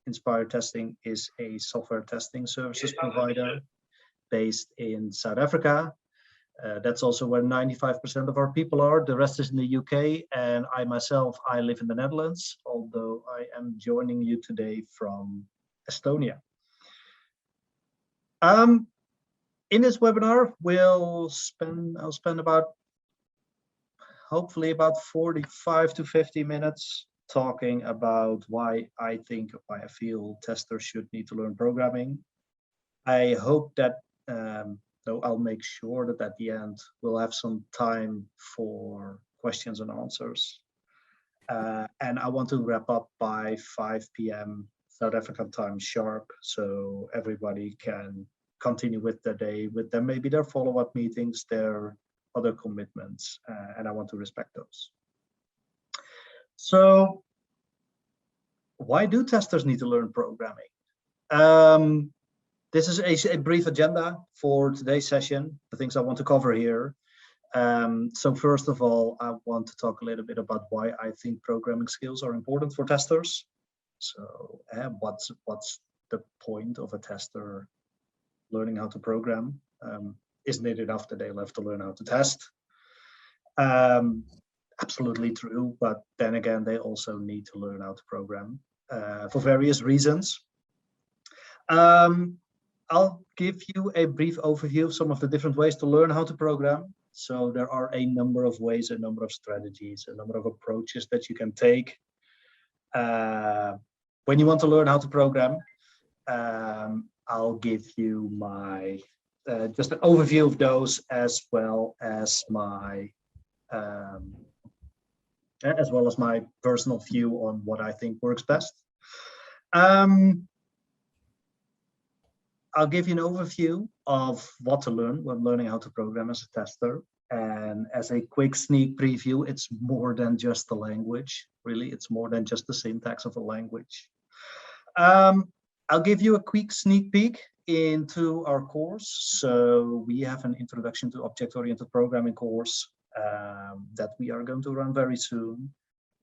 Inspire Testing is a software testing services provider based in South Africa. That's also where 95% of our people are. The rest is in the UK, and I myself, I live in the Netherlands, although I am joining you today from Estonia. In this webinar, I'll spend hopefully about 45 to 50 minutes talking about why I feel testers should need to learn programming. I hope that, though I'll make sure that at the end, we'll have some time for questions and answers. And I want to wrap up by 5 p.m. South African time sharp, so everybody can continue with their day, with them, maybe their follow-up meetings, their other commitments, and I want to respect those. So why do testers need to learn programming? This is a brief agenda for today's session, the things I want to cover here. So first of all, I want to talk a little bit about why I think programming skills are important for testers. So what's the point of a tester learning how to program? Isn't it enough that they'll have to learn how to test? Absolutely true, but then again, they also need to learn how to program for various reasons. I'll give you a brief overview of some of the different ways to learn how to program. So there are a number of ways, a number of strategies, a number of approaches that you can take when you want to learn how to program. I'll give you my just an overview of those, as well as my personal view on what I think works best. I'll give you an overview of what to learn when learning how to program as a tester. And as a quick sneak preview, it's more than just the language, really. It's more than just the syntax of a language. I'll give you a quick sneak peek into our course. So we have an introduction to object-oriented programming course that we are going to run very soon.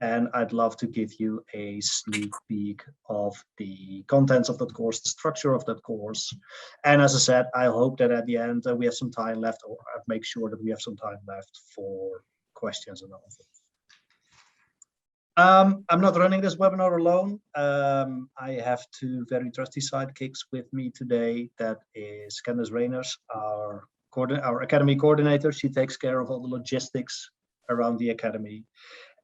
And I'd love to give you a sneak peek of the contents of that course, the structure of that course. And as I said, I hope that at the end we have some time left, or I'll make sure that we have some time left for questions and answers. I'm not running this webinar alone. I have two very trusty sidekicks with me today. That is Candice Reyners, our academy coordinator. She takes care of all the logistics around the academy.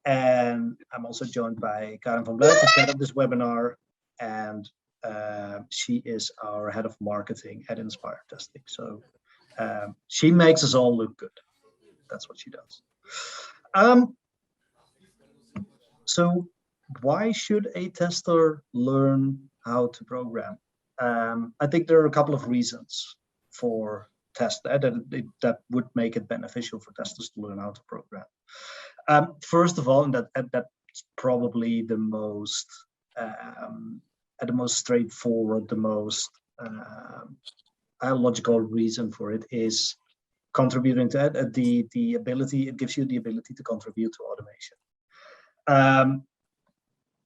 And I'm also joined by Karen van Vleuten, head of this webinar, and she is our head of marketing at Inspire Testing. So she makes us all look good. That's what she does. So why should a tester learn how to program? I think there are a couple of reasons for that would make it beneficial for testers to learn how to program. First of all, and that's probably the most straightforward, the most logical reason for it is contributing to the ability. It gives you the ability to contribute to automation.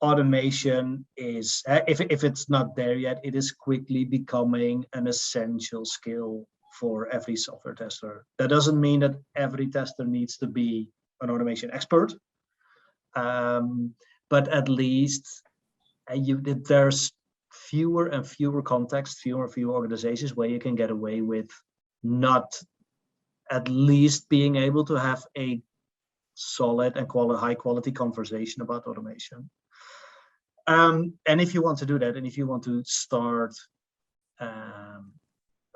Automation is, if it's not there yet, it is quickly becoming an essential skill for every software tester. That doesn't mean that every tester needs to be an automation expert, but at least there's fewer and fewer contexts, fewer and fewer organizations where you can get away with not at least being able to have a solid and high quality conversation about automation. And if you want to do that, and if you want to start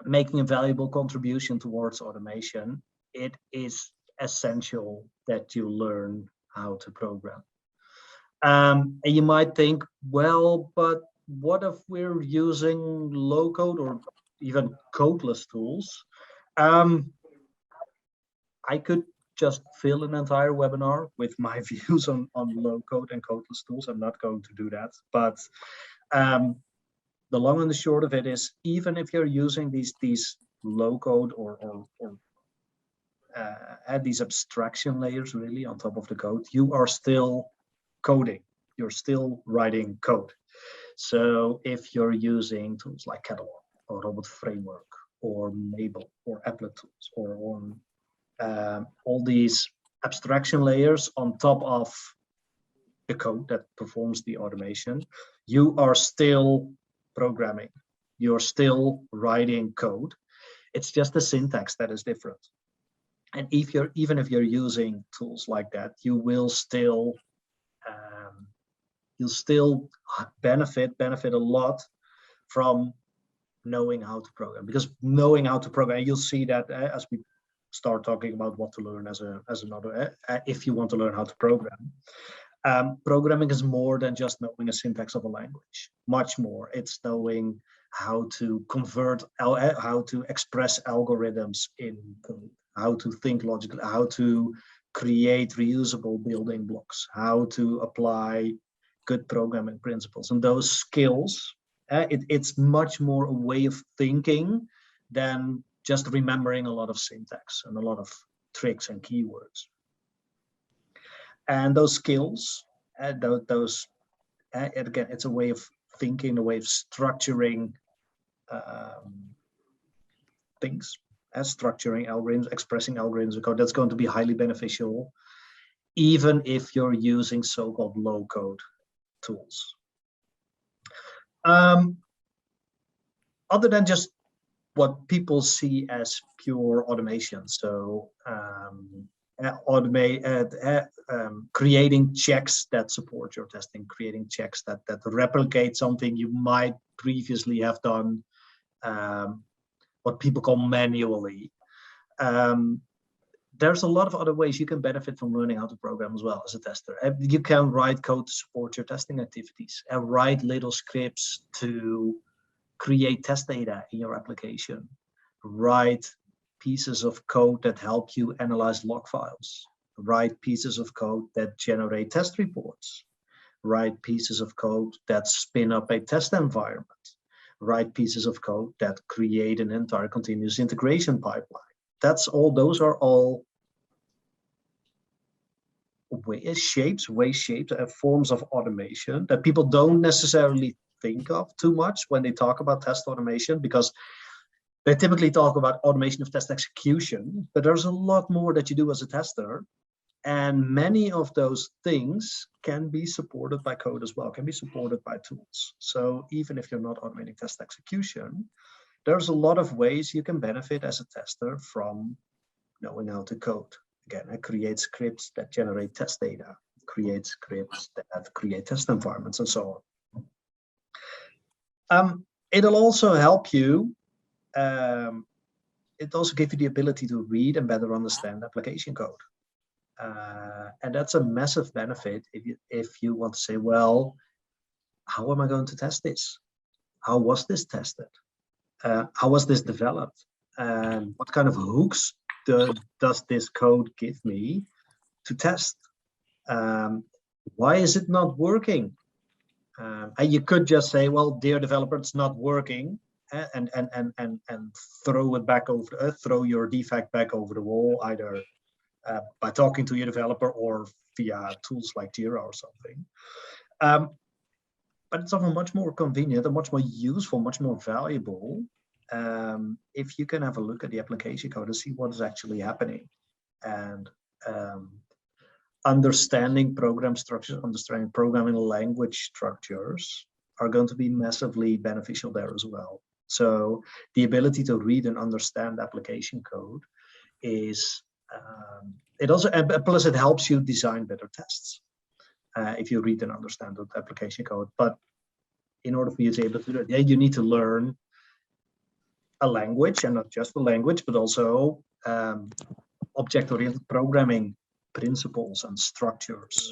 making a valuable contribution towards automation, it is essential that you learn how to program. And you might think, well, but what if we're using low code or even codeless tools? I could just fill an entire webinar with my views on low code and codeless tools. I'm not going to do that, but the long and the short of it is, even if you're using these low code or add these abstraction layers really on top of the code, you are still coding. You're still writing code. So if you're using tools like Catalog or Robot Framework or Mabel or Applet tools or on all these abstraction layers on top of the code that performs the automation, you are still programming. You're still writing code. It's just the syntax that is different. And even if you're using tools like that, you will still you'll still benefit a lot from knowing how to program, because knowing how to program, you'll see that as we start talking about what to learn as another, if you want to learn how to program. Programming is more than just knowing a syntax of a language, much more. It's knowing how to convert, how to express algorithms in code, how to think logically, how to create reusable building blocks, how to apply good programming principles. And those skills, it's much more a way of thinking than just remembering a lot of syntax and a lot of tricks and keywords. And those skills, again, it's a way of thinking, a way of structuring things, structuring algorithms, expressing algorithms of code. That's going to be highly beneficial, even if you're using so-called low-code tools. Other than just what people see as pure automation, so creating checks that support your testing, creating checks that replicate something you might previously have done, what people call manually. There's a lot of other ways you can benefit from learning how to program as well as a tester. You can write code to support your testing activities and write little scripts to create test data in your application. Write pieces of code that help you analyze log files. Write pieces of code that generate test reports. Write pieces of code that spin up a test environment. Write pieces of code that create an entire continuous integration pipeline. Those are all forms of automation that people don't necessarily think of too much when they talk about test automation, because they typically talk about automation of test execution, but there's a lot more that you do as a tester. And many of those things can be supported by code as well, can be supported by tools. So even if you're not automating test execution, there's a lot of ways you can benefit as a tester from knowing how to code. Again, I create scripts that generate test data, create scripts that create test environments, and so on. It'll also help you. It also gives you the ability to read and better understand application code. And that's a massive benefit if you want to say, well, how am I going to test this? How was this tested? How was this developed? And what kind of hooks does this code give me to test? Why is it not working? And you could just say, well, dear developer, it's not working, and throw it back over, throw your defect back over the wall, either by talking to your developer or via tools like Jira or something. But it's often much more convenient and much more useful, much more valuable if you can have a look at the application code and see what is actually happening. And understanding program structures, understanding programming language structures are going to be massively beneficial there as well. So the ability to read and understand application code is, plus it helps you design better tests if you read and understand the application code. But in order for you to be able to do that, you need to learn a language, and not just a language, but also object-oriented programming principles and structures.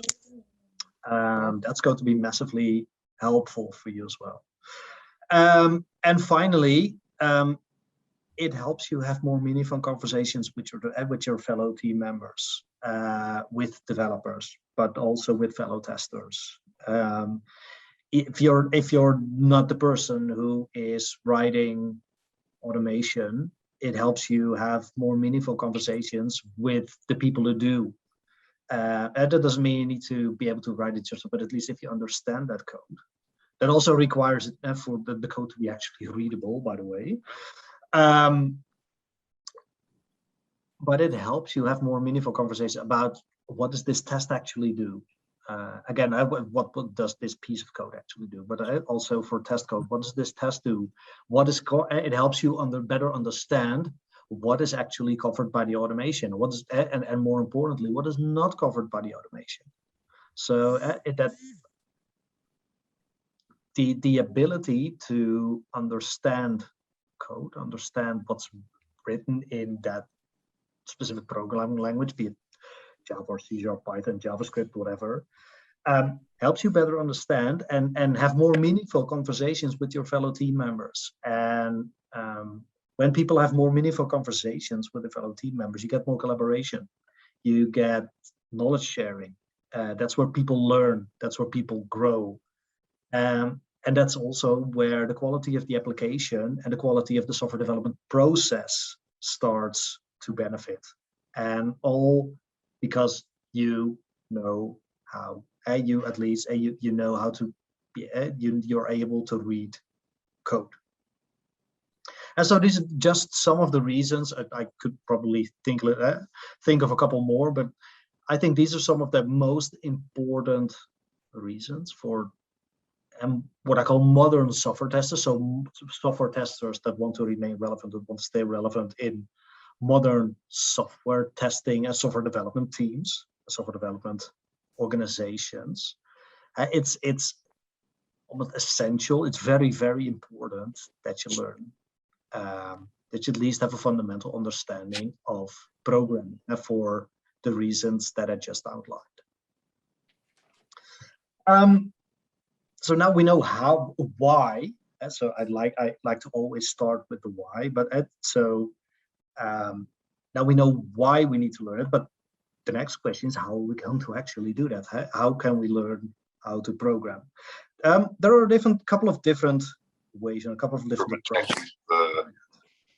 That's going to be massively helpful for you as well. And finally, it helps you have more meaningful conversations with your fellow team members, with developers, but also with fellow testers. If you're not the person who is writing automation, it helps you have more meaningful conversations with the people who do. That doesn't mean you need to be able to write it yourself, but at least if you understand that code, That also requires for the code to be actually readable, by the way. But it helps you have more meaningful conversation about what does this test actually do. Again, what does this piece of code actually do? But also for test code, what does this test do? It helps you better understand what is actually covered by the automation. What is and more importantly, what is not covered by the automation. So the ability to understand code, understand what's written in that specific programming language, be it Java or C#, Python, JavaScript, whatever, helps you better understand and have more meaningful conversations with your fellow team members. And when people have more meaningful conversations with the fellow team members, you get more collaboration, you get knowledge sharing. That's where people learn, that's where people grow. And that's also where the quality of the application and the quality of the software development process starts to benefit. And all because you know how, you at least, you know how to be, you're able to read code. And so these are just some of the reasons. I could probably think of a couple more, but I think these are some of the most important reasons for what I call modern software testers. So software testers that want to remain relevant, that want to stay relevant in modern software testing and software development teams, software development organizations. It's almost essential. It's very, very important that you learn, that you at least have a fundamental understanding of programming for the reasons that I just outlined. So now we know why. So I like to always start with the why. But now we know why we need to learn it. But the next question is, how are we going to actually do that? How can we learn how to program? There are a couple of different ways and a couple of different approaches.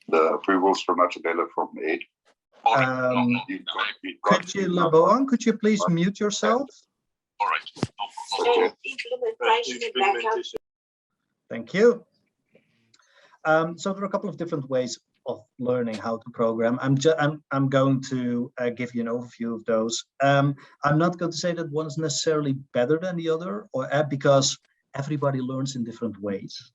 The approvals from Machiavelli from 8. Could you please mute yourself? All right. Thank you. So there are a couple of different ways of learning how to program. I'm going to give you an overview of those. I'm not going to say that one is necessarily better than the other, or because everybody learns in different ways.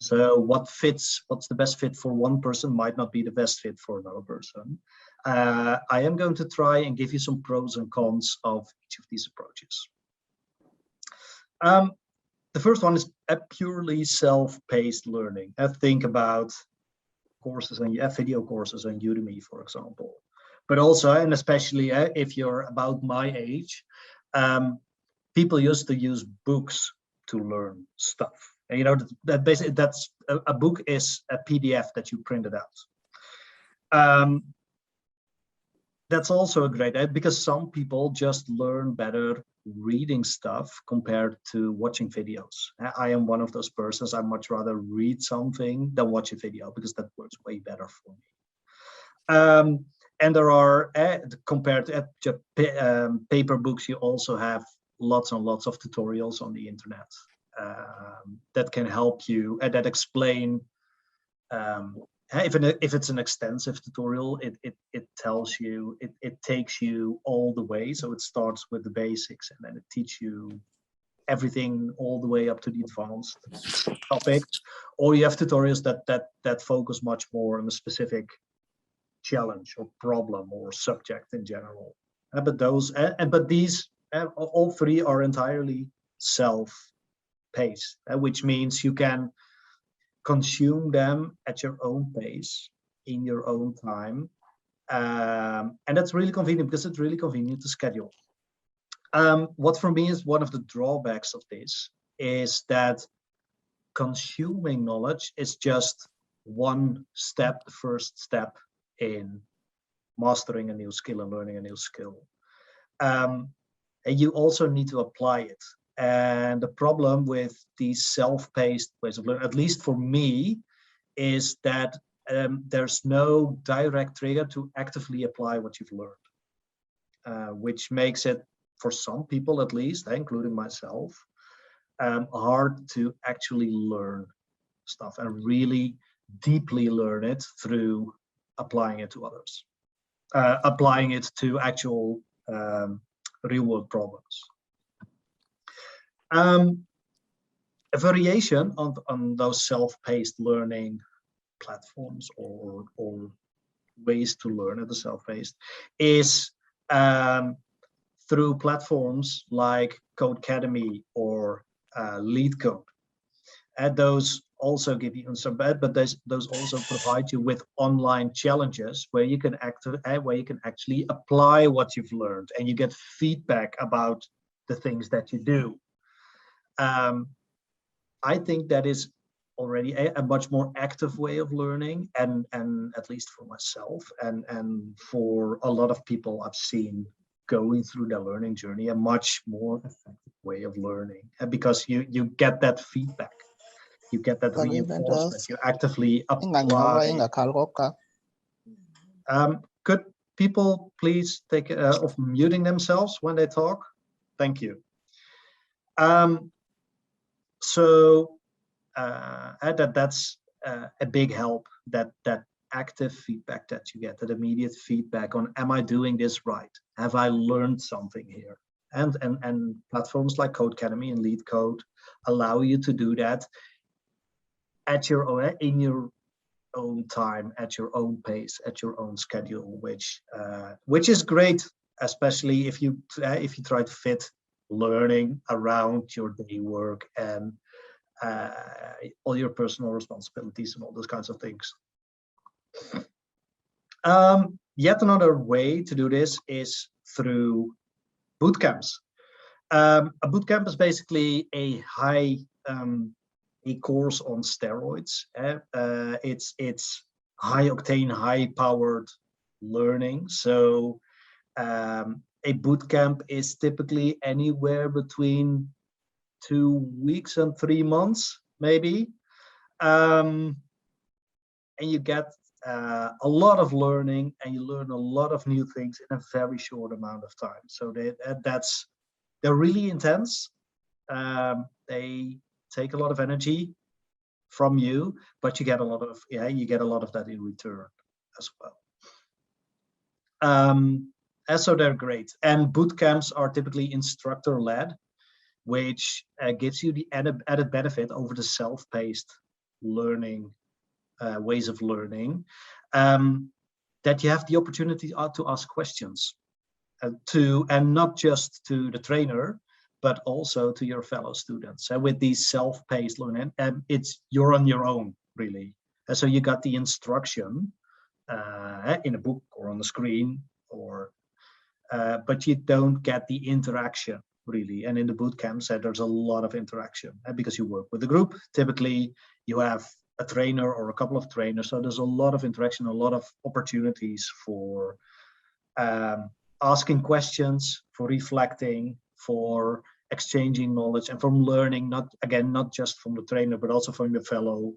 So what's the best fit for one person might not be the best fit for another person. I am going to try and give you some pros and cons of each of these approaches. The first one is a purely self-paced learning. Think about courses and video courses on Udemy, for example. But also, and especially if you're about my age, people used to use books to learn stuff. And you know that basically that's a book is a PDF that you printed out. That's also a great idea because some people just learn better reading stuff compared to watching videos. I am one of those persons. I much rather read something than watch a video because that works way better for me. And there are, compared to paper books, you also have lots and lots of tutorials on the internet that can help you and that explain. If it's an extensive tutorial, it tells you, it takes you all the way. So it starts with the basics and then it teaches you everything all the way up to the advanced topic. Or you have tutorials that focus much more on a specific challenge or problem or subject in general. But these all three are entirely self-paced, which means you can consume them at your own pace in your own time, and that's really convenient because it's really convenient to schedule. What for me is one of the drawbacks of this is that consuming knowledge is just one step, the first step in mastering a new skill and learning a new skill. And you also need to apply it. And the problem with these self-paced ways of learning, at least for me, is that there's no direct trigger to actively apply what you've learned, which makes it, for some people at least, including myself, hard to actually learn stuff and really deeply learn it through applying it to others, applying it to actual real world problems. A variation on those self-paced learning platforms or ways to learn at the self-paced is through platforms like Codecademy or LeetCode. And those also give you some bad, but those also provide you with online challenges where you can actually apply what you've learned and you get feedback about the things that you do. I think that is already a much more active way of learning, and at least for myself and for a lot of people I've seen going through their learning journey, a much more effective way of learning, and because you get that feedback, you get that reinforcement, you actively apply. Could people please take off muting themselves when they talk? Thank you. So that's a big help, that active feedback that you get, that immediate feedback on, am I doing this right? Have I learned something here? And platforms like Codecademy and LeetCode allow you to do that at your own, in your own time, at your own pace, at your own schedule, which is great, especially if you try to fit learning around your day work and all your personal responsibilities and all those kinds of things. Yet another way to do this is through bootcamps. A bootcamp is basically a course on steroids. It's high octane, high powered learning. So a bootcamp is typically anywhere between 2 weeks and 3 months, maybe. And you get a lot of learning, and you learn a lot of new things in a very short amount of time. So they're really intense. They take a lot of energy from you, but you get a lot of that in return as well. And so they're great. And bootcamps are typically instructor-led, which gives you the added benefit over the self-paced learning ways of learning, that you have the opportunity to ask questions and not just to the trainer, but also to your fellow students. And with these self-paced learning, you're on your own, really. And so you got the instruction in a book or on the screen, but you don't get the interaction, really. And in the boot camps, there's a lot of interaction because you work with a group. Typically, you have a trainer or a couple of trainers. So there's a lot of interaction, a lot of opportunities for asking questions, for reflecting, for exchanging knowledge, and from learning, not just from the trainer, but also from your fellow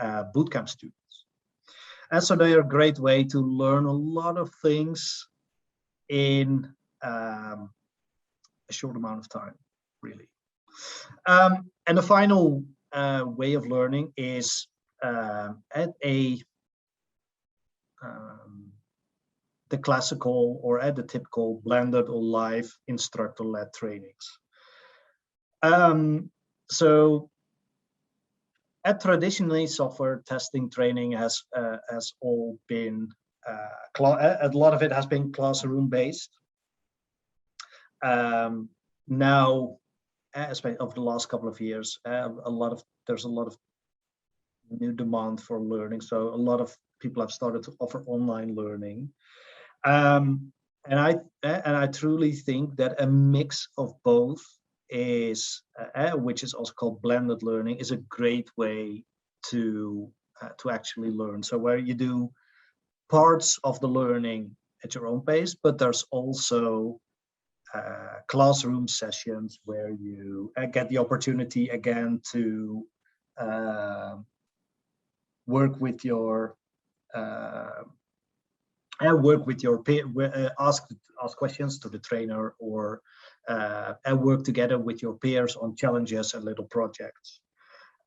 bootcamp students. And so they are a great way to learn a lot of things in a short amount of time, really. And the final way of learning is the classical or at the typical blended or live instructor-led trainings. So traditionally, software testing training has all been a lot of it has been classroom based. Now, especially over the last couple of years, there's a lot of new demand for learning. So a lot of people have started to offer online learning, and I truly think that a mix of both is, which is also called blended learning, is a great way to actually learn. So where you do parts of the learning at your own pace, but there's also classroom sessions where you get the opportunity again to work with your peer, ask questions to the trainer, or and work together with your peers on challenges and little projects.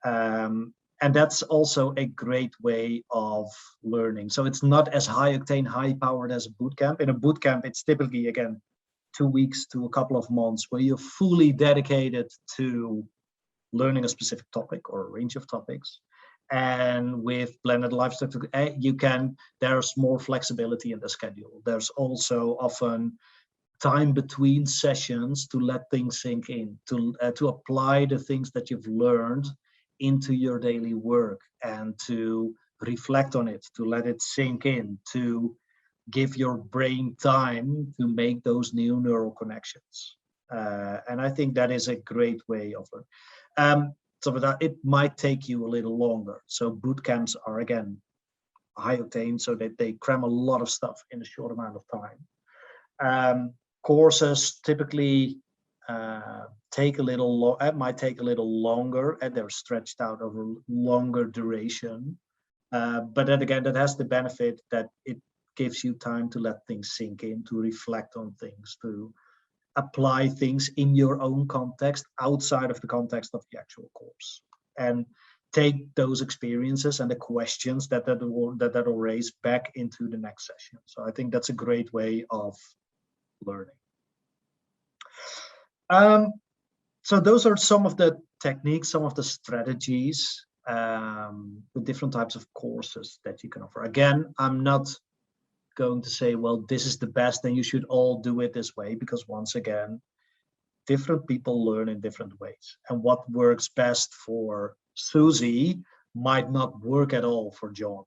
And that's also a great way of learning. So it's not as high octane, high powered as a bootcamp. In a bootcamp, it's typically, again, 2 weeks to a couple of months where you're fully dedicated to learning a specific topic or a range of topics. And with blended lifestyle, there's more flexibility in the schedule. There's also often time between sessions to let things sink in, to apply the things that you've learned into your daily work and to reflect on it, to let it sink in, to give your brain time to make those new neural connections. And I think that is a great way of learning. So that it might take you a little longer. So boot camps are, again, high octane, so that they cram a lot of stuff in a short amount of time. Courses typically might take a little longer, and they're stretched out over longer duration. But then again, that has the benefit that it gives you time to let things sink in, to reflect on things, to apply things in your own context outside of the context of the actual course, and take those experiences and the questions that will raise back into the next session. So I think that's a great way of learning. So those are some of the techniques, some of the strategies, the different types of courses that you can offer. Again, I'm not going to say, well, this is the best and you should all do it this way, because once again, different people learn in different ways. And what works best for Susie might not work at all for John.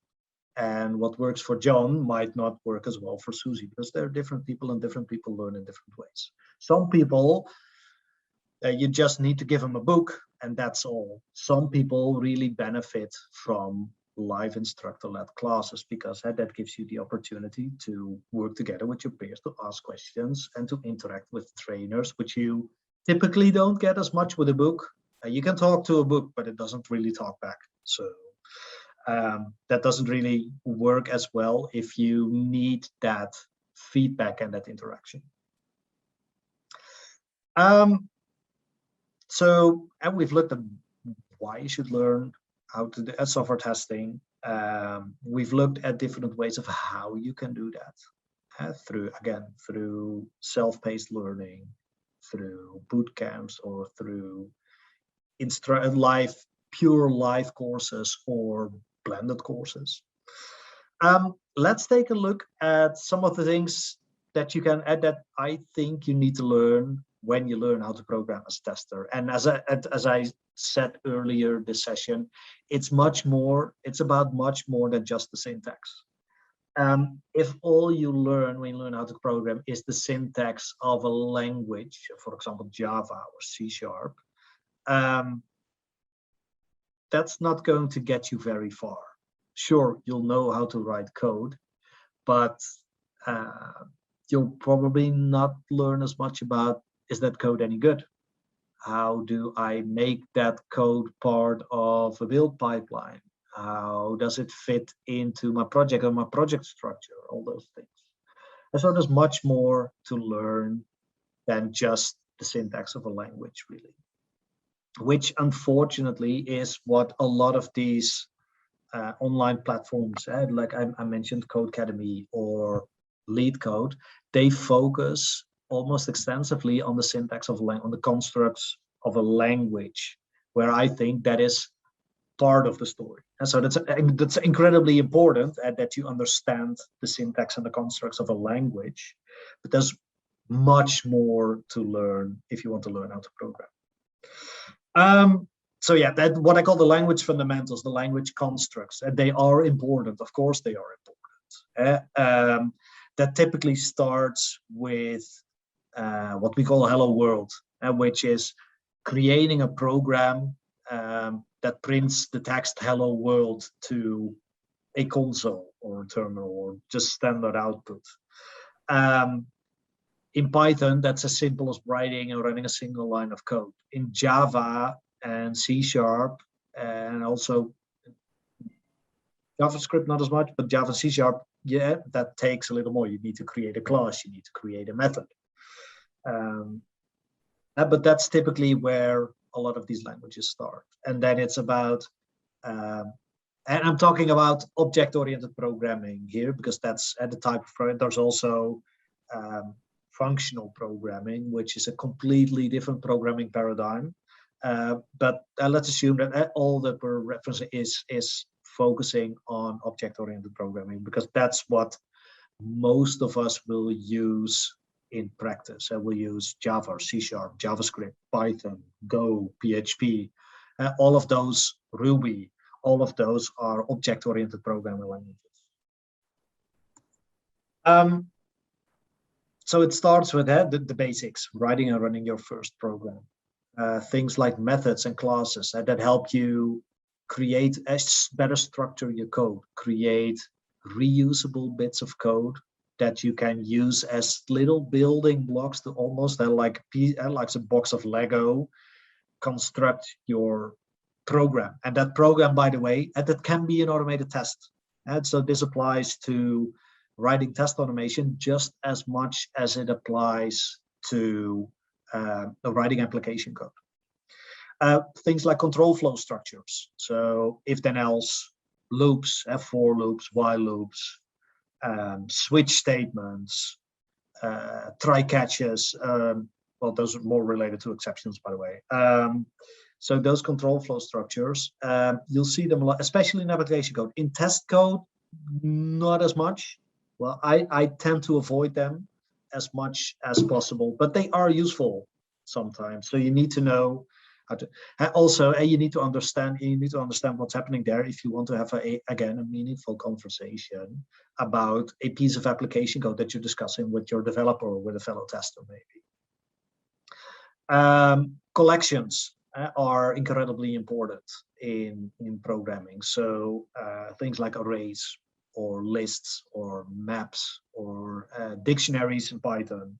And what works for John might not work as well for Susie, because they're different people and different people learn in different ways. Some people, you just need to give them a book and that's all. Some people really benefit from live instructor-led classes, because that gives you the opportunity to work together with your peers, to ask questions and to interact with trainers, which you typically don't get as much with a book. You can talk to a book, but it doesn't really talk back. So that doesn't really work as well if you need that feedback and that interaction. So, and we've looked at why you should learn how to do software testing. We've looked at different ways of how you can do that, through self-paced learning, through boot camps, or through pure live courses or blended courses. Let's take a look at some of the things that you can add that I think you need to learn when you learn how to program as a tester. And as I said earlier this session, it's about much more than just the syntax. If all you learn when you learn how to program is the syntax of a language, for example, Java or C#, that's not going to get you very far. Sure, you'll know how to write code, but you'll probably not learn as much about, is that code any good? How do I make that code part of a build pipeline? How does it fit into my project or my project structure? All those things. And so there's much more to learn than just the syntax of a language, really. Which unfortunately is what a lot of these online platforms, like I mentioned Codecademy or LeetCode, they focus almost extensively on the syntax of on the constructs of a language, where I think that is part of the story. And so that's incredibly important, that you understand the syntax and the constructs of a language, but there's much more to learn if you want to learn how to program. So yeah, that's what I call the language fundamentals, the language constructs, and they are important. Of course, they are important. That typically starts with what we call hello world, which is creating a program that prints the text hello world to a console or a terminal or just standard output. In Python, that's as simple as writing and running a single line of code. In Java and C# and also JavaScript, not as much, but Java and C#, yeah, that takes a little more. You need to create a class, you need to create a method. But that's typically where a lot of these languages start. And then it's about, and I'm talking about object-oriented programming here, because that's at the type of, there's also functional programming, which is a completely different programming paradigm. But let's assume that all that we're referencing is focusing on object-oriented programming, because that's what most of us will use in practice. And we'll use Java, C#, JavaScript, Python, Go, PHP, all of those, Ruby, all of those are object-oriented programming languages. So it starts with the basics, writing and running your first program. Things like methods and classes that help you create a better structure your code, create reusable bits of code that you can use as little building blocks to almost like a box of Lego, construct your program. And that program, by the way, that can be an automated test. And so this applies to writing test automation just as much as it applies to writing application code. Things like control flow structures. So if then else, loops, for loops, while loops, switch statements, try catches. Well, those are more related to exceptions, by the way. So those control flow structures, you'll see them a lot, especially in application code. In test code, not as much. Well, I tend to avoid them as much as possible, but they are useful sometimes. So you need to know how to. Also, you need to understand. You need to understand what's happening there if you want to have again a meaningful conversation about a piece of application code that you're discussing with your developer or with a fellow tester, maybe. Collections are incredibly important in programming. So things like arrays or lists or maps or dictionaries in Python,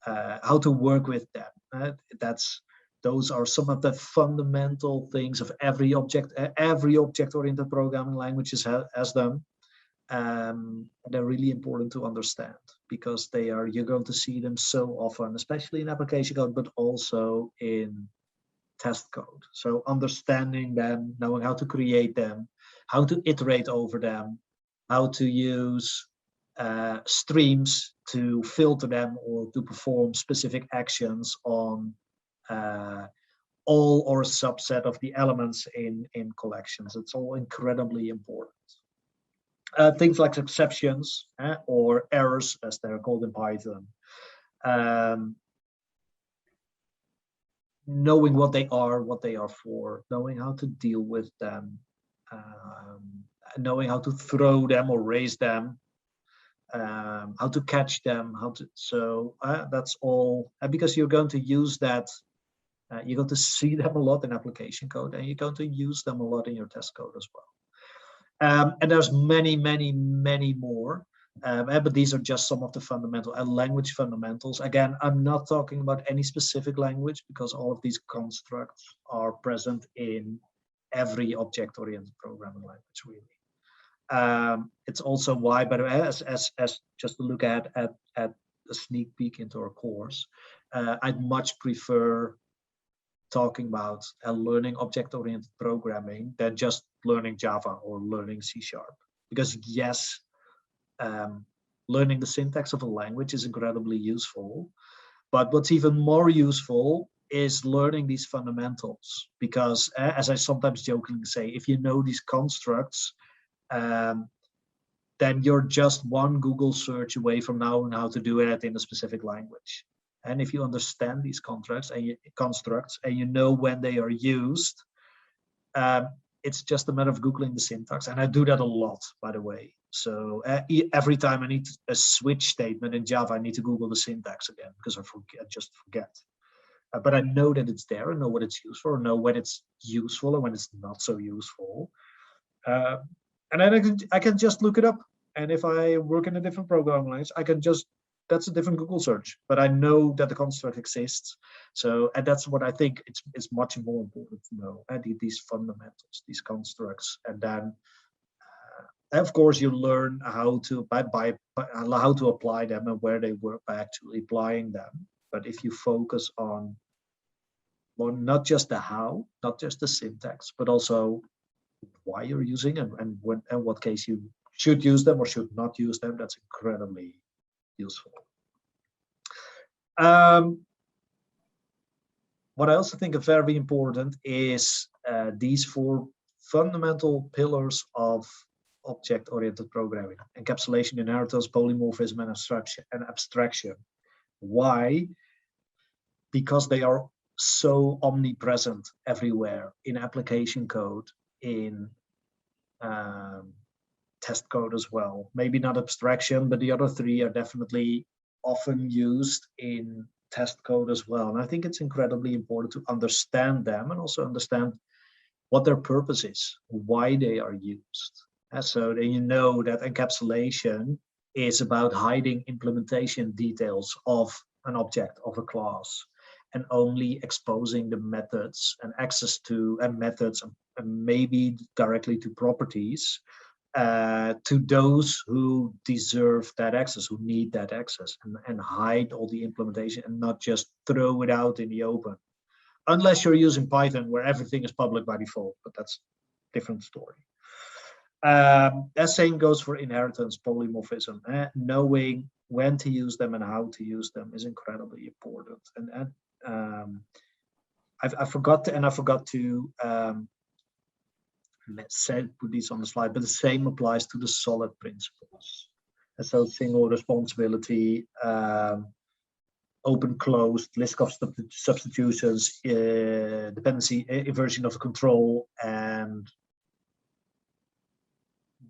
how to work with them. Those are some of the fundamental things of every object-oriented programming language has them. They're really important to understand because you're going to see them so often, especially in application code, but also in test code. So understanding them, knowing how to create them, how to iterate over them, how to use streams to filter them or to perform specific actions on all or a subset of the elements in collections. It's all incredibly important. Things like exceptions or errors, as they're called in Python. Knowing what they are for, knowing how to deal with them, knowing how to throw them or raise them, how to catch them, that's all, because you're going to use that. You're going to see them a lot in application code, and you're going to use them a lot in your test code as well. And there's many, many, many more. But these are just some of the fundamental language fundamentals. Again, I'm not talking about any specific language because all of these constructs are present in every object-oriented programming language, really. It's also why, by the way, as just to look at a sneak peek into our course, I'd much prefer talking about learning object-oriented programming than just learning Java or learning C#. Because yes, learning the syntax of a language is incredibly useful, but what's even more useful is learning these fundamentals, because as I sometimes jokingly say, if you know these constructs, then you're just one Google search away from knowing how to do it in a specific language. And if you understand these constructs and you know when they are used, it's just a matter of Googling the syntax. And I do that a lot, by the way. So every time I need a switch statement in Java, I need to Google the syntax again because I just forget. But I know that it's there. I know what it's used for. I know when it's useful and when it's not so useful. And then I can just look it up. And if I work in a different programming language, that's a different Google search, but I know that the construct exists. So, and that's what I think it's much more important to know, these fundamentals, these constructs. And then, of course, you learn how to how to apply them and where they work by actually applying them. But if you focus on, well, not just the how, not just the syntax, but also why you're using and when and what case you should use them or should not use them, that's incredibly useful. What I also think is very important is these 4 fundamental pillars of object-oriented programming: encapsulation, inheritance, polymorphism, and abstraction. Why? Because they are so omnipresent everywhere, in application code, in test code as well. Maybe not abstraction, but the other 3 are definitely often used in test code as well. And I think it's incredibly important to understand them and also understand what their purpose is, why they are used. And so then you know that encapsulation is about hiding implementation details of an object, of a class, and only exposing the methods and access to methods and maybe directly to properties to those who deserve that access, who need that access, and hide all the implementation and not just throw it out in the open. Unless you're using Python, where everything is public by default, but that's a different story. That same goes for inheritance, polymorphism. Knowing when to use them and how to use them is incredibly important. And I forgot to put these on the slide, but the same applies to the solid principles. And so single responsibility, open closed, list of substitutions, dependency, inversion of control, and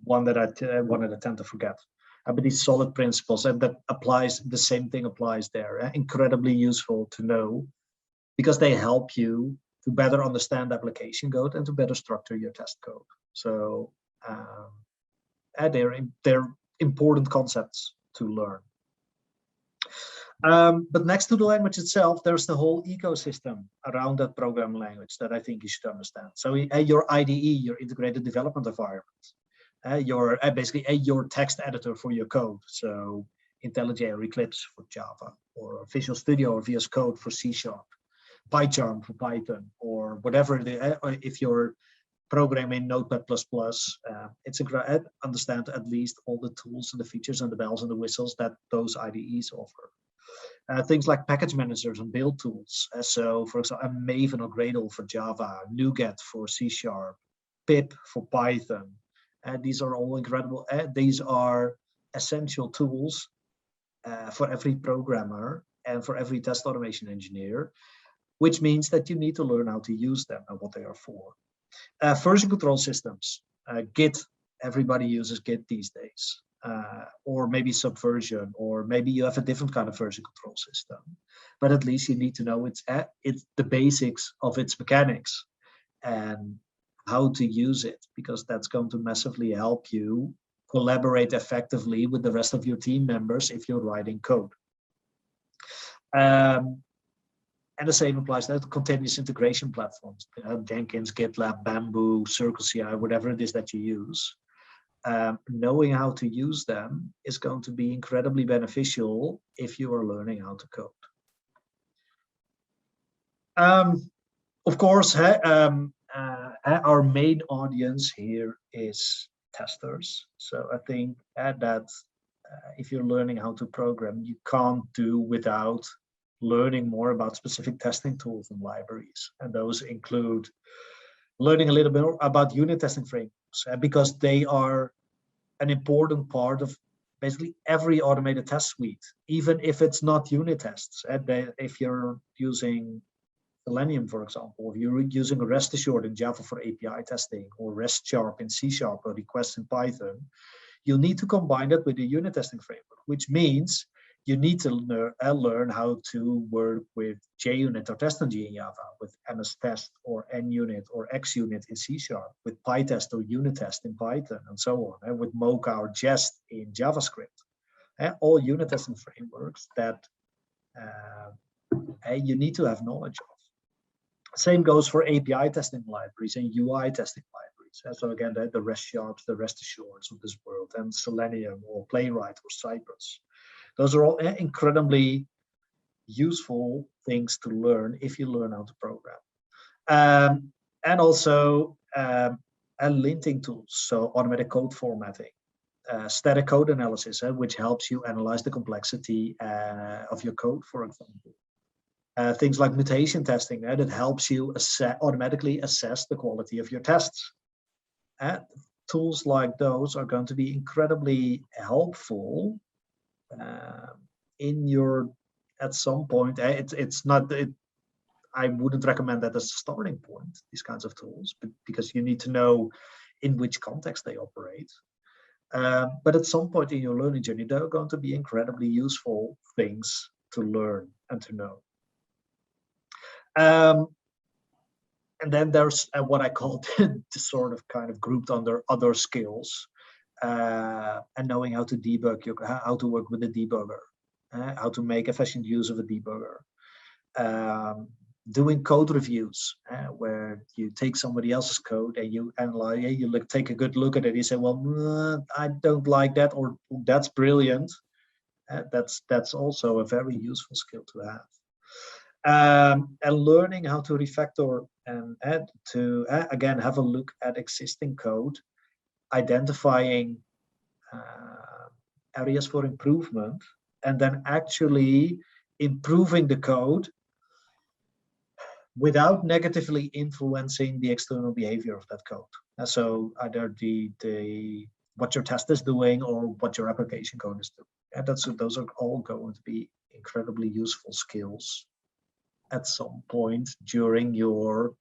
one that I tend to forget. But these solid principles, and that applies, the same thing applies there. Incredibly useful to know, because they help you to better understand application code and to better structure your test code. So they're important concepts to learn. But next to the language itself, there's the whole ecosystem around that programming language that I think you should understand. So your IDE, your integrated development environment, your basically your text editor for your code. So IntelliJ or Eclipse for Java, or Visual Studio or VS Code for C#, PyCharm for Python, or whatever. If you're programming Notepad++, it's a understand at least all the tools and the features and the bells and the whistles that those IDEs offer. Things like package managers and build tools. So, for example, Maven or Gradle for Java, NuGet for C#, pip for Python. These are all incredible. These are essential tools for every programmer and for every test automation engineer, which means that you need to learn how to use them and what they are for. Version control systems, Git. Everybody uses Git these days. Or maybe Subversion, or maybe you have a different kind of version control system. But at least you need to know it's the basics of its mechanics and how to use it, because that's going to massively help you collaborate effectively with the rest of your team members if you're writing code. And the same applies to continuous integration platforms, Jenkins, GitLab, Bamboo, CircleCI, whatever it is that you use. Knowing how to use them is going to be incredibly beneficial if you are learning how to code. Of course, our main audience here is testers. So I think that if you're learning how to program, you can't do without learning more about specific testing tools and libraries. And those include learning a little bit about unit testing frameworks, because they are an important part of basically every automated test suite, even if it's not unit tests. If you're using Selenium, for example, if you're using REST Assured in Java for API testing, or REST Sharp in C# or requests in Python, you'll need to combine that with the unit testing framework, which means you need to learn how to work with JUnit or TestNG in Java, with MS-Test or NUnit or XUnit in C#, with PyTest or UnitTest in Python, and so on, and with Mocha or Jest in JavaScript. All unit testing frameworks that you need to have knowledge of. Same goes for API testing libraries and UI testing libraries. So again, the REST Sharps, the REST Assureds of this world, and Selenium or Playwright or Cypress. Those are all incredibly useful things to learn if you learn how to program. And also linting tools, so automatic code formatting, static code analysis, which helps you analyze the complexity of your code, for example. Things like mutation testing, that helps you automatically assess the quality of your tests. Tools like those are going to be incredibly helpful in your, at some point. It's not, I wouldn't recommend that as a starting point, these kinds of tools, but because you need to know in which context they operate. But at some point in your learning journey, they're going to be incredibly useful things to learn and to know. And then there's what I call the sort of kind of grouped under other skills, and knowing how to debug, how to work with a debugger, how to make efficient use of a debugger. Doing code reviews, where you take somebody else's code and you analyze, you take a good look at it. You say, well, I don't like that, or that's brilliant. That's also a very useful skill to have. And learning how to refactor and add to, again, have a look at existing code, identifying areas for improvement, and then actually improving the code without negatively influencing the external behavior of that code. And so either what your test is doing or what your application code is doing. And those are all going to be incredibly useful skills at some point during your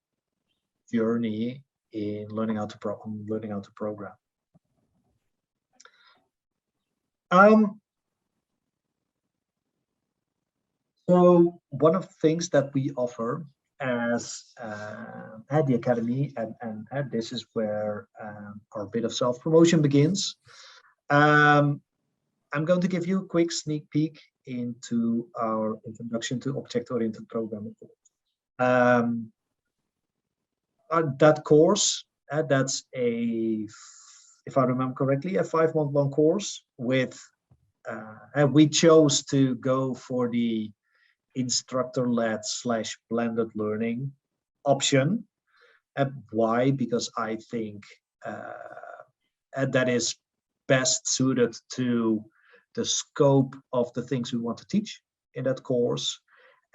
journey in learning how to program. So one of the things that we offer as at the Academy, and this is where our bit of self-promotion begins. I'm going to give you a quick sneak peek into our introduction to object-oriented programming. That course, that's if I remember correctly, a 5-month-long course with, and we chose to go for the instructor-led / blended learning option. And why? Because I think that is best suited to the scope of the things we want to teach in that course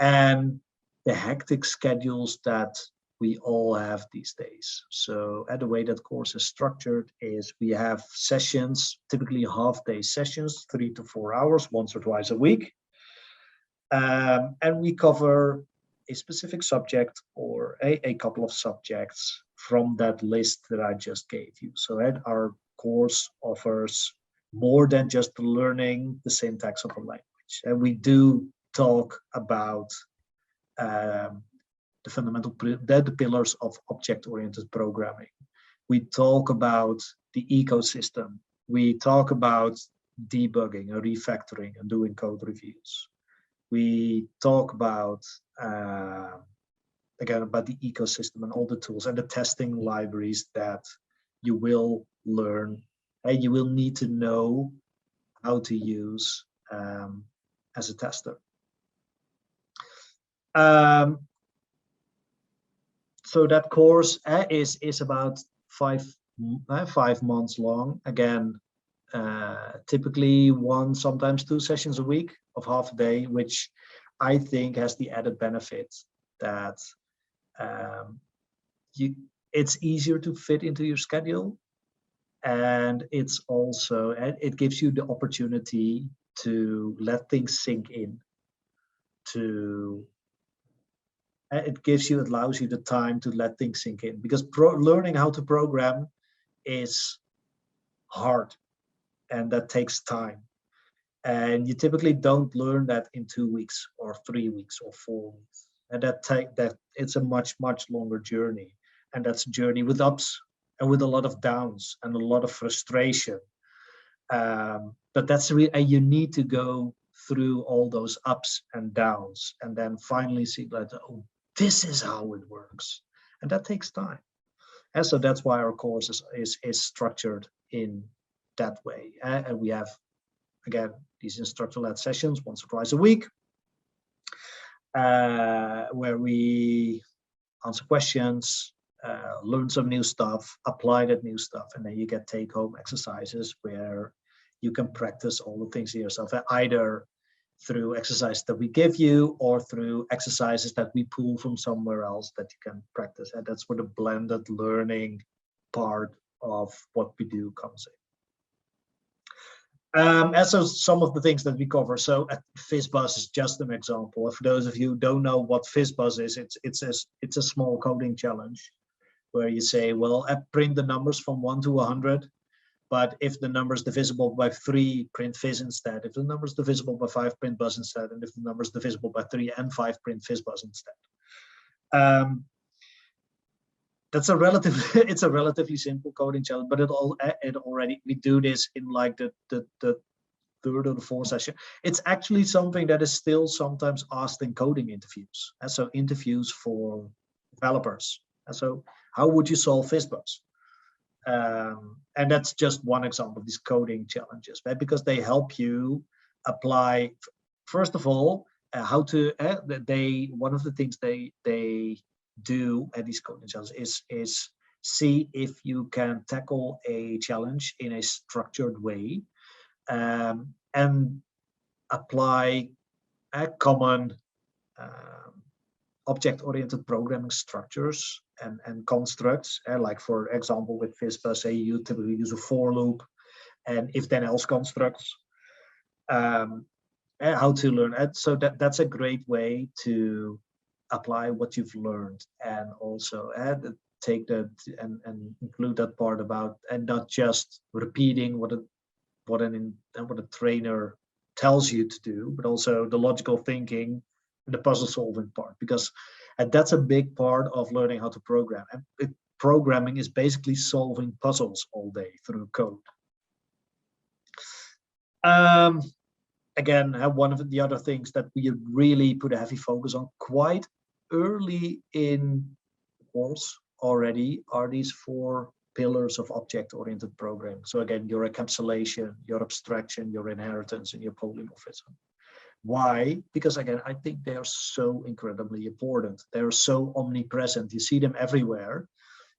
and the hectic schedules that we all have these days. So the way that course is structured is we have sessions, typically half-day sessions, 3 to 4 hours, once or twice a week. And we cover a specific subject or a couple of subjects from that list that I just gave you. So our course offers more than just learning the syntax of a language. And we do talk about the fundamental, the pillars of object-oriented programming. We talk about the ecosystem. We talk about debugging and refactoring and doing code reviews. We talk about, again, about the ecosystem and all the tools and the testing libraries that you will learn and you will need to know how to use as a tester. So that course is about 5 months long. Again, typically 1, sometimes 2 sessions a week of half a day, which I think has the added benefit that it's easier to fit into your schedule, and it's also, it gives you the opportunity to let things sink in. It allows you the time to let things sink in, because learning how to program is hard and that takes time. And you typically don't learn that in 2 weeks or 3 weeks or 4 weeks. And that it's a much longer journey. And that's a journey with ups and with a lot of downs and a lot of frustration. But that's and you need to go through all those ups and downs and then finally see that, oh, this is how it works. And that takes time. And so that's why our course is structured in that way. And we have, again, these instructor-led sessions once or twice a week. where we answer questions, learn some new stuff, apply that new stuff, and then you get take-home exercises where you can practice all the things yourself, either through exercises that we give you or through exercises that we pull from somewhere else that you can practice. And that's where the blended learning part of what we do comes in. And so some of the things that we cover. So FizzBuzz is just an example. For those of you who don't know what FizzBuzz is, it's a small coding challenge where you say, well, print the numbers from 1 to 100. But if the number is divisible by 3, print fizz instead. If the number is divisible by 5, print buzz instead. And if the number is divisible by 3 and 5, print fizz buzz instead. That's it's a relatively simple coding challenge, but we do this in like the third or the fourth session. It's actually something that is still sometimes asked in coding interviews. And so interviews for developers. And so how would you solve fizz buzz? And that's just one example of these coding challenges, right? Because they help you apply, first of all, how to, one of the things they do at these coding challenges is see if you can tackle a challenge in a structured way, and apply a common object-oriented programming structures and constructs. Like for example, with FizzBuzz, say you typically use a for loop and if then else constructs. How to learn it. So that's a great way to apply what you've learned, and also take that and include that part about, and not just repeating what a trainer tells you to do, but also the logical thinking and the puzzle solving part, because that's a big part of learning how to program. And programming is basically solving puzzles all day through code. Again, one of the other things that we really put a heavy focus on quite early in the course already are these 4 pillars of object-oriented programming. So again, your encapsulation, your abstraction, your inheritance, and your polymorphism. Why? Because again, I think they are so incredibly important. They're so omnipresent. You see them everywhere.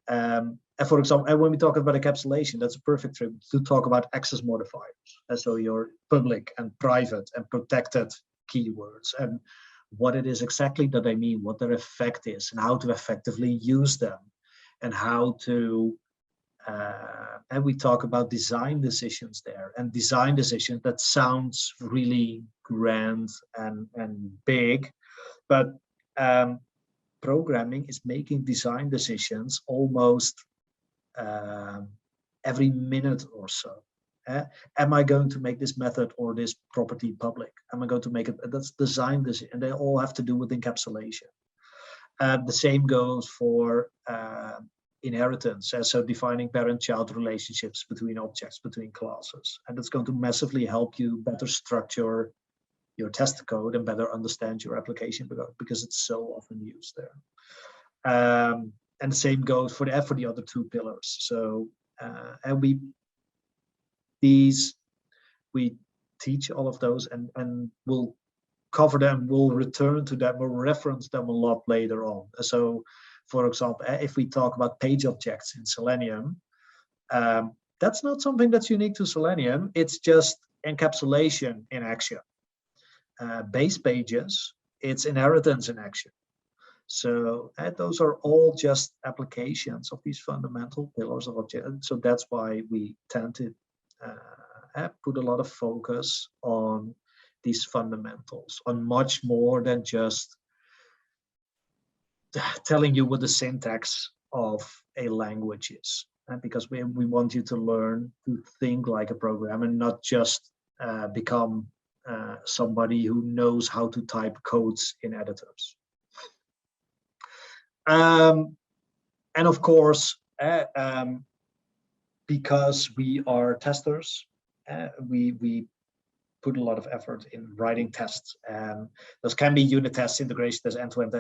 And for example, when we talk about encapsulation, that's a perfect trip to talk about access modifiers. And so your public and private and protected keywords, and what it is exactly that they mean, what their effect is, and how to effectively use them, and how to, and we talk about design decisions there, and design decisions, that sounds really grand and big, but programming is making design decisions almost every minute or so. Am I going to make this method or this property public? Am I going to make it? That's design decision, and they all have to do with encapsulation. The same goes for inheritance, so defining parent-child relationships between objects, between classes, and it's going to massively help you better structure your test code and better understand your application, because it's so often used there. And the same goes for the other 2 pillars. So and we teach all of those, and we'll cover them, we'll return to them, we'll reference them a lot later on. So for example, if we talk about page objects in Selenium, that's not something that's unique to Selenium. It's just encapsulation in action. Base pages, it's inheritance in action. So those are all just applications of these fundamental pillars of object. So that's why we tend to put a lot of focus on these fundamentals, on much more than just telling you what the syntax of a language is. Because we want you to learn to think like a programmer, and not just become somebody who knows how to type codes in editors. And of course, because we are testers, we put a lot of effort in writing tests. Those can be unit tests, integration tests, end-to-end,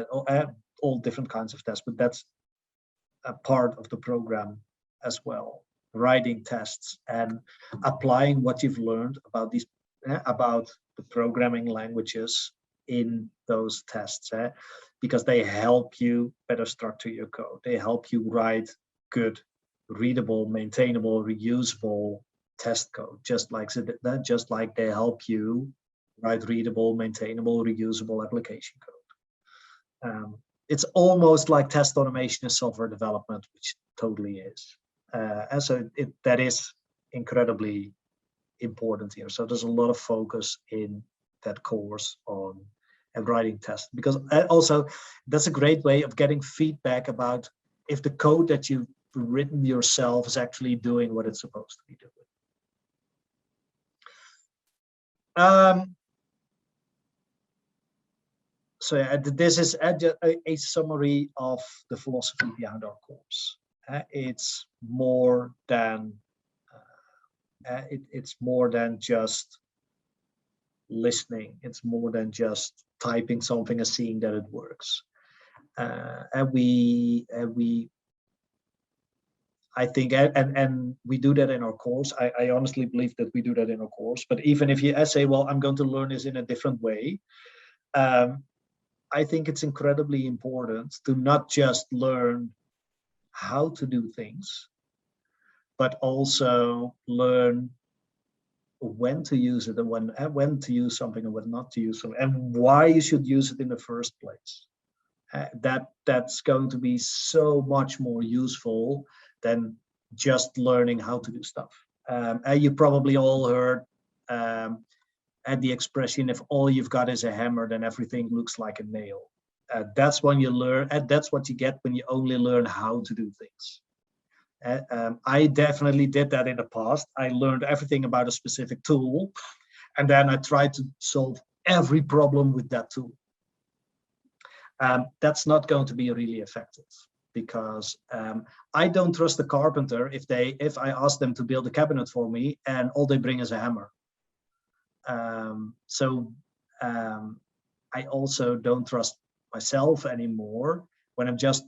all different kinds of tests, but that's a part of the program as well. Writing tests and applying what you've learned about these, about the programming languages in those tests, because they help you better structure your code. They help you write good, readable, maintainable, reusable test code, just like they help you write readable, maintainable, reusable application code. It's almost like test automation is software development, which totally is. And so that is incredibly important here. So there's a lot of focus in that course on writing tests, because also that's a great way of getting feedback about if the code that you've written yourself is actually doing what it's supposed to be doing. So yeah, this is a summary of the philosophy behind our course. It's more than it's more than just listening. It's more than just typing something and seeing that it works. I think, and we do that in our course. I honestly believe that we do that in our course. But even if you say, well, I'm going to learn this in a different way, I think it's incredibly important to not just learn how to do things, but also learn when to use it and when to use something and when not to use something, and why you should use it in the first place. That's going to be so much more useful than just learning how to do stuff. You probably all heard the expression, if all you've got is a hammer, then everything looks like a nail. That's when you learn, that's what you get when you only learn how to do things. I definitely did that in the past. I learned everything about a specific tool, and then I tried to solve every problem with that tool. That's not going to be really effective, because I don't trust the carpenter if I ask them to build a cabinet for me and all they bring is a hammer. I also don't trust myself anymore when I'm just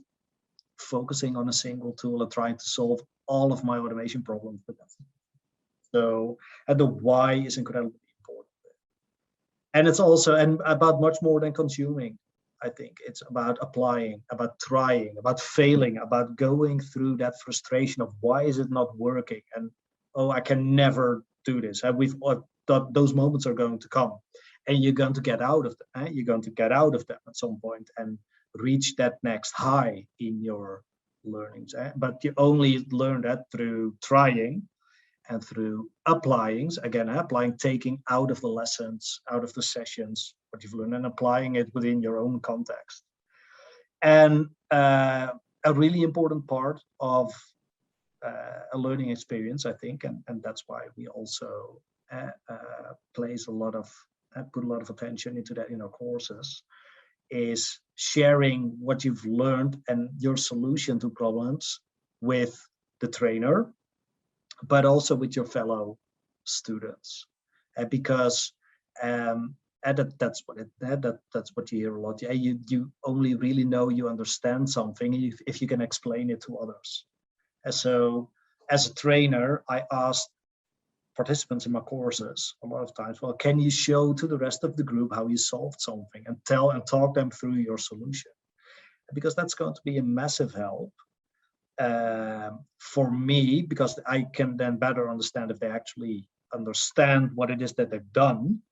focusing on a single tool and trying to solve all of my automation problems with that. So, and the why is incredibly important. And it's also about much more than consuming. I think it's about applying, about trying, about failing, about going through that frustration of why is it not working, and oh, I can never do this. And we've thought those moments are going to come, and you're going to get out of them. You're going to get out of them at some point and reach that next high in your learnings. But you only learn that through trying and through applying, taking out of the lessons, out of the sessions, what you've learned, and applying it within your own context. And a really important part of a learning experience, I think, and that's why we also put a lot of attention into that in our courses, is sharing what you've learned and your solution to problems with the trainer, but also with your fellow students, because that's what you hear a lot. You only really know you understand something if you can explain it to others. And so, as a trainer, I asked participants in my courses a lot of times, well, can you show to the rest of the group how you solved something, and talk them through your solution? Because that's going to be a massive help for me, because I can then better understand if they actually understand what it is that they've done.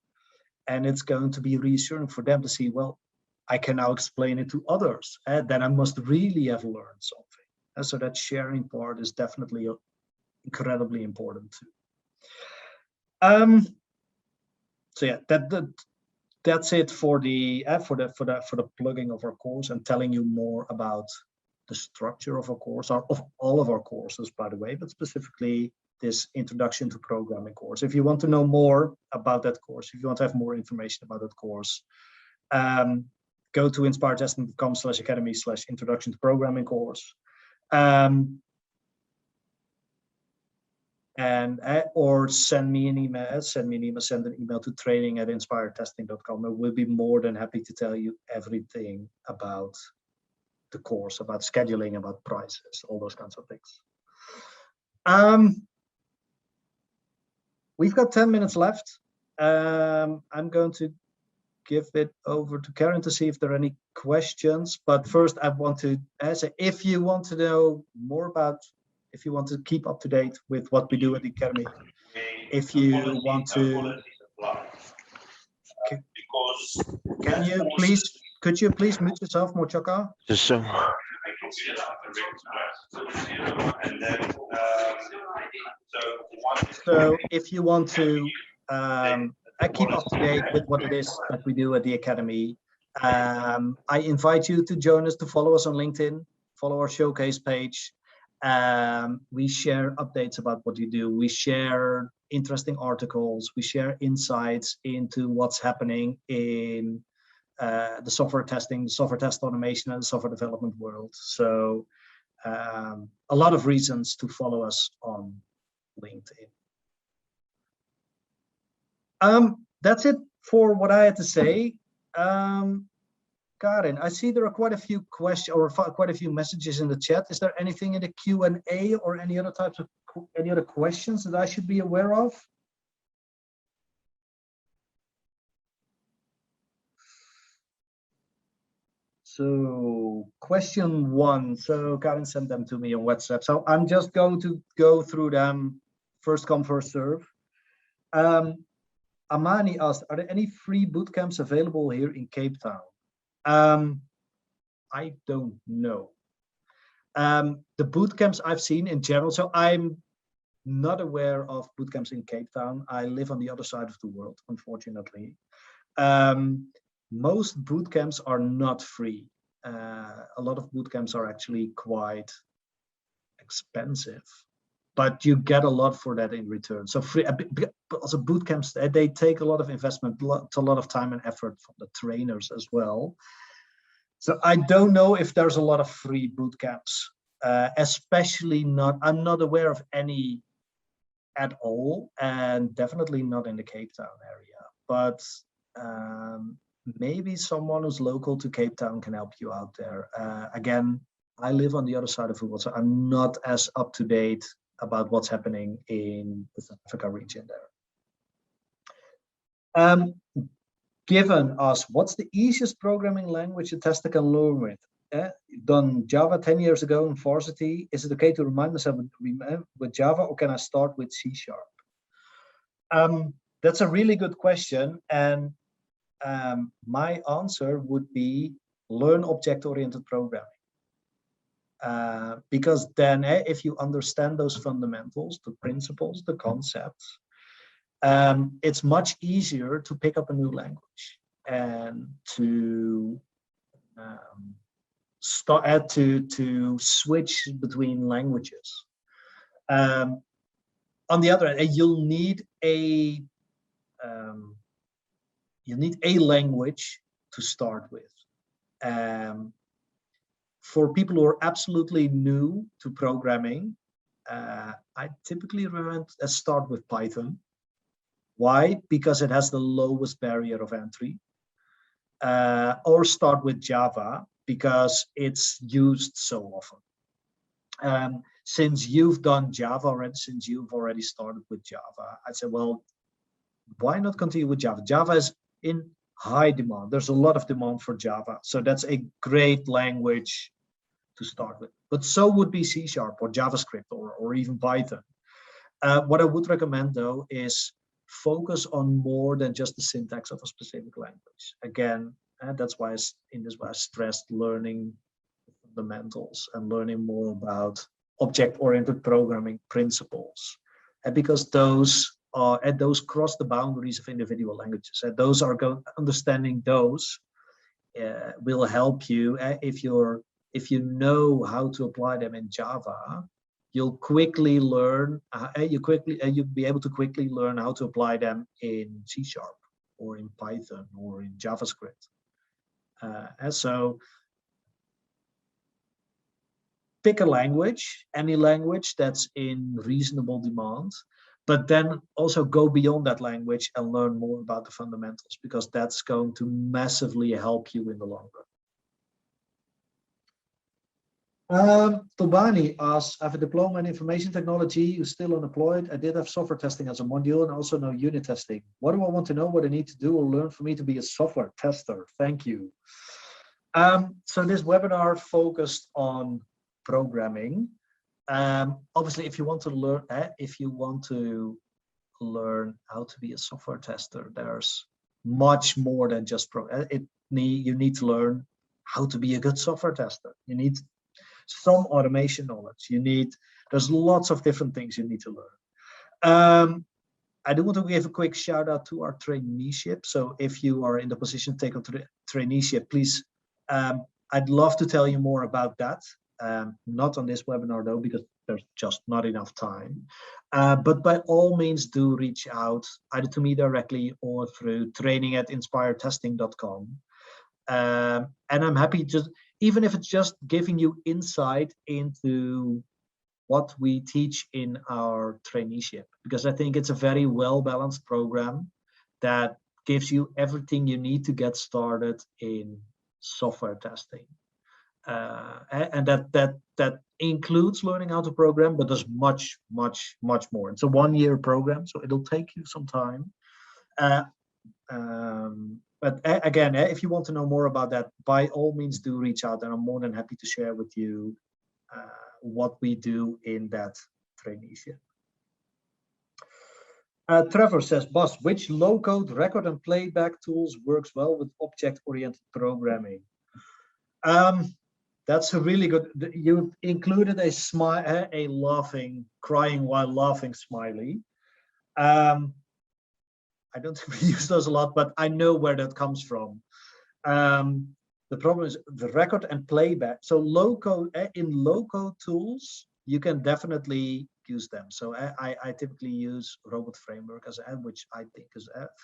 And it's going to be reassuring for them to see, well, I can now explain it to others. Then I must really have learned something. And so that sharing part is definitely incredibly important too. So yeah, that's it for the plugging of our course and telling you more about the structure of our course, of all of our courses, by the way, but specifically this Introduction to Programming course. If you want to know more about that course, if you want to have more information about that course, go to inspiredtesting.com/academy/introduction to programming course. Or send me an email, send an email to training@inspiredtesting.com. And we'll be more than happy to tell you everything about the course, about scheduling, about prices, all those kinds of things. We've got 10 minutes left. I'm going to give it over to Karen to see if there are any questions. But first, I want to say, if you want to know more about, if you want to keep up to date with what we do at the Academy, if you want to, can you please, could you please mute yourself, Mochaka? So, So if you want to keep up to date with what it is that we do at the Academy, I invite you to join us, to follow us on LinkedIn, follow our showcase page. We share updates about what you do. We share interesting articles. We share insights into what's happening in the software testing, the software test automation, and the software development world. So a lot of reasons to follow us on LinkedIn. That's it for what I had to say. Karin, I see there are quite a few questions or quite a few messages in the chat. Is there anything in the Q&A or any other types of any other questions that I should be aware of? So question 1. So Karin sent them to me on WhatsApp. So I'm just going to go through them. First come, first serve. Amani asked, are there any free bootcamps available here in Cape Town? I don't know. The bootcamps I've seen in general, so I'm not aware of bootcamps in Cape Town. I live on the other side of the world, unfortunately. Most bootcamps are not free. A lot of bootcamps are actually quite expensive, but you get a lot for that in return. So free, also bootcamps, they take a lot of investment, a lot of time and effort from the trainers as well. So I don't know if there's a lot of free bootcamps, especially not, I'm not aware of any at all, and definitely not in the Cape Town area. But maybe someone who's local to Cape Town can help you out there. Again, I live on the other side of the world, so I'm not as up to date about what's happening in the South Africa region there. Given us, what's the easiest programming language a tester can learn with? Done Java 10 years ago in varsity. Is it okay to remind myself with Java, or can I start with C#? That's a really good question. And my answer would be learn object-oriented programming. Because then if you understand those fundamentals, the principles, the concepts, it's much easier to pick up a new language and to start to switch between languages. On the other hand, you'll need a language to start with. For people who are absolutely new to programming, I typically start with Python. Why? Because it has the lowest barrier of entry. Or start with Java because it's used so often. Since you've done Java already, since you've already started with Java, I'd say, well, why not continue with Java? Java is in high demand. There's a lot of demand for Java. So that's a great language to start with. But so would be C# or JavaScript or even Python. What I would recommend, though, is focus on more than just the syntax of a specific language. Again, that's why I stressed learning fundamentals and learning more about object-oriented programming principles. And because those cross the boundaries of individual languages. And those are understanding those will help you if you know how to apply them in Java. You'll quickly learn. You'll be able to quickly learn how to apply them in C# or in Python or in JavaScript. And so, pick a language, any language that's in reasonable demand, but then also go beyond that language and learn more about the fundamentals, because that's going to massively help you in the long Tobani asks, I have a diploma in information technology, who's still unemployed. I did have software testing as a module and also know unit testing. What do I want to know? What I need to do or learn for me to be a software tester? Thank you. So this webinar focused on programming. Obviously, if you want to learn how to be a software tester, there's much more than just you need to learn how to be a good software tester. You need some automation knowledge. There's lots of different things you need to learn. I do want to give a quick shout out to our traineeship. So if you are in the position to take on to the traineeship, please, I'd love to tell you more about that. Not on this webinar though, because there's just not enough time. But by all means, do reach out either to me directly or through training@inspiredtesting.com. And I'm happy even if it's just giving you insight into what we teach in our traineeship, because I think it's a very well-balanced program that gives you everything you need to get started in software testing. And that includes learning how to program, but there's much, much, much more. It's a one-year program, so it'll take you some time. But again, if you want to know more about that, by all means do reach out, and I'm more than happy to share with you what we do in that traineeship. Trevor says, Bas, which low-code record and playback tools works well with object-oriented programming? That's a really good. You included a laughing, crying while laughing smiley. I don't think we use those a lot, but I know where that comes from. The problem is the record and playback. So in low-code tools, you can definitely use them. So I typically use Robot Framework which I think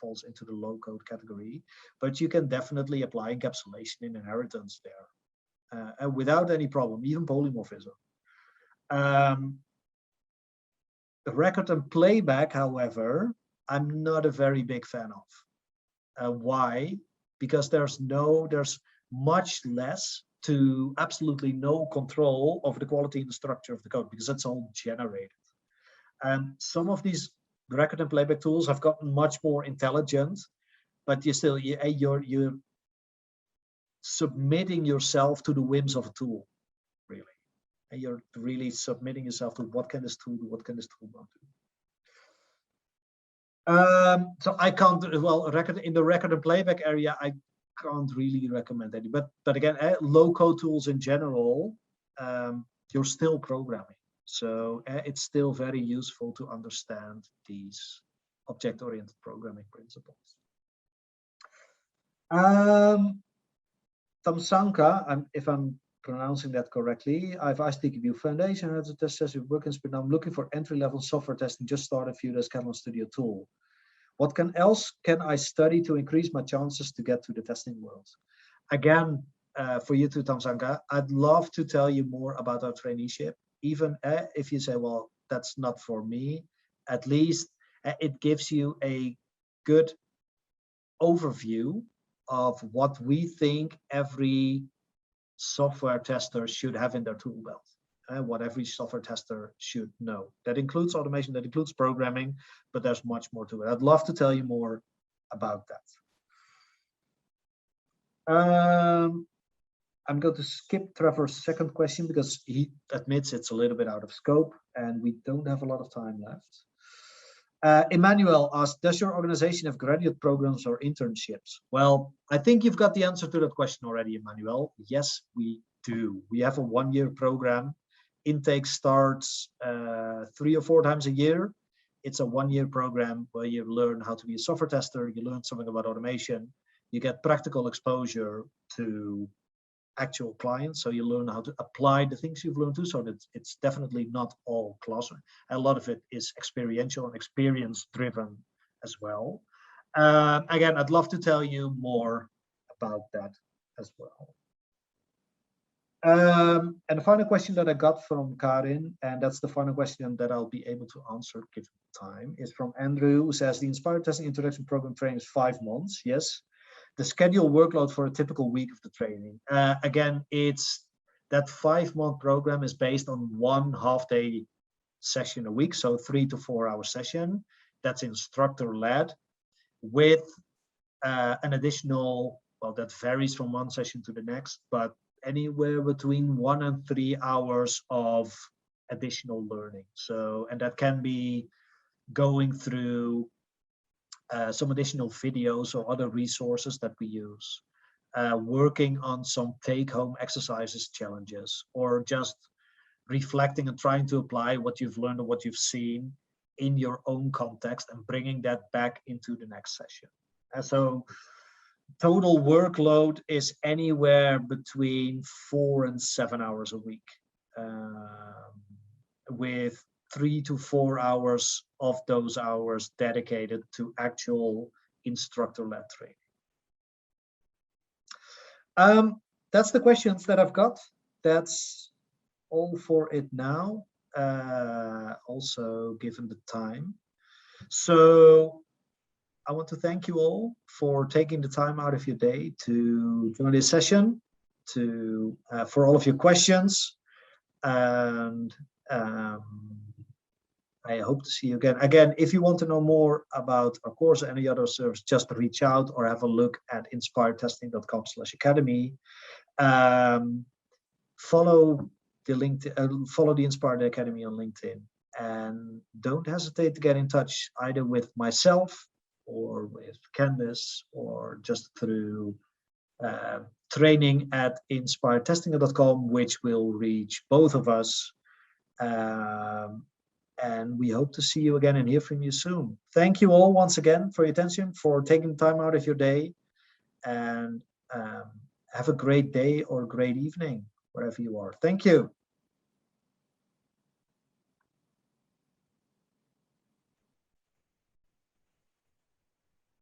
falls into the low-code category. But you can definitely apply encapsulation and inheritance there without any problem, even polymorphism. The record and playback, however, I'm not a very big fan of. Why? Because there's much less to absolutely no control over the quality and the structure of the code, because that's all generated. Some of these record and playback tools have gotten much more intelligent, but you're submitting yourself to the whims of a tool, really. And you're really submitting yourself to what can this tool do, what can this tool not do. So I can't, in the record and playback area, I can't really recommend any, but again, low-code tools in general, you're still programming. So it's still very useful to understand these object-oriented programming principles. Tamsanka, if I'm pronouncing that correctly, I've asked TQB Foundation how to test session Bootcamps, but now I'm looking for entry-level software testing, just started a few days Catalan Studio tool. What else can I study to increase my chances to get to the testing world? Again, for you too, Tamsanka, I'd love to tell you more about our traineeship. Even if you say, well, that's not for me, at least it gives you a good overview of what we think every software tester should have in their tool belt. What every software tester should know. That includes automation, that includes programming, but there's much more to it. I'd love to tell you more about that. I'm going to skip Trevor's second question because he admits it's a little bit out of scope and we don't have a lot of time left. Emmanuel asked, does your organization have graduate programs or internships? Well, I think you've got the answer to that question already, Emmanuel. Yes, we do. We have a one-year program. Intake starts 3 or 4 times a year. It's a one-year program where you learn how to be a software tester, you learn something about automation, you get practical exposure to actual clients, so you learn how to apply the things you've learned too, so that it's definitely not all classroom. A lot of it is experiential and experience-driven as well. Again, I'd love to tell you more about that as well. And the final question that I got from Karin, and that's the final question that I'll be able to answer given time, is from Andrew, who says the Inspired Testing Introduction Program training is 5 months. Yes. The schedule workload for a typical week of the training. Again, it's That 5-month program is based on 1 half-day session a week, so 3 to 4 hour session. That's instructor led with an additional, well, that varies from one session to the next, but anywhere between 1 and 3 hours of additional learning. So, and that can be going through some additional videos or other resources that we use, working on some take-home exercises, challenges, or just reflecting and trying to apply what you've learned or what you've seen in your own context and bringing that back into the next session. And so total workload is anywhere between 4 and 7 hours a week, with 3 to 4 hours of those hours dedicated to actual instructor-led training. That's the questions that I've got. That's all for it now, also given the time. So I want to thank you all for taking the time out of your day to join this session, for all of your questions, and I hope to see you again. Again, if you want to know more about our course or any other service, just reach out or have a look at inspiredtesting.com/academy. Follow the LinkedIn, follow the Inspired Academy on LinkedIn, and don't hesitate to get in touch either with myself or with Candice, or just through training@inspiredtesting.com, which will reach both of us. And we hope to see you again and hear from you soon. Thank you all once again for your attention, for taking time out of your day, and have a great day or great evening wherever you are. Thank you.